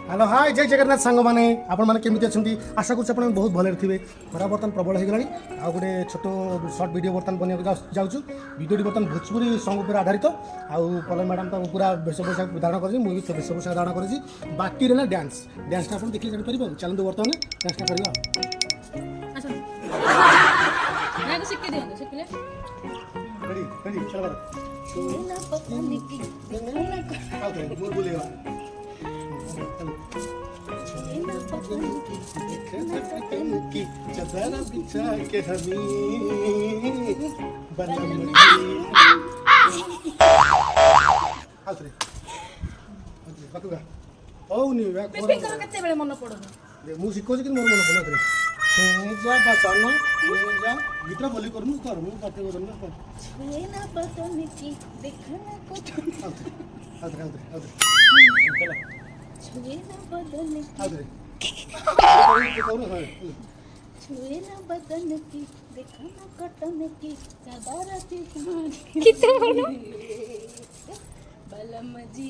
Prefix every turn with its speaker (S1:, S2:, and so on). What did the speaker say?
S1: hello hi जय जगन्नाथ सांग मैंने आपण मैंने केमी अच्छा आशा कर बहुत भले थे खरा बर्तमान प्रबल हो गला आ गए छोट सर्ट वीडियो बर्तमान बनवा जाऊँ वीडियो बर्तमान भोजपुरी सॉन्ग पर आधारित आउ पलक मैडम तो पूरा वेशभूषा धारण कर वेशभूषा धारण कर बाकी रहा डांस डांसटा आप देखिए जापर चलते बर्तमान डांसटा करवा चदरा बिछा के हमी ମୁଁ ଶିଖଉଛି କିନ୍ତୁ ମୋର ମନେ ପଡୁନଥିଲା जा बचाना जा गीतरा बोली कर मु बात करन ना छेना बदन की देखना को आदरे छेना बदन आदरे छेना बदन की देखना कटन की सदारा की कितना बोलो बलम जी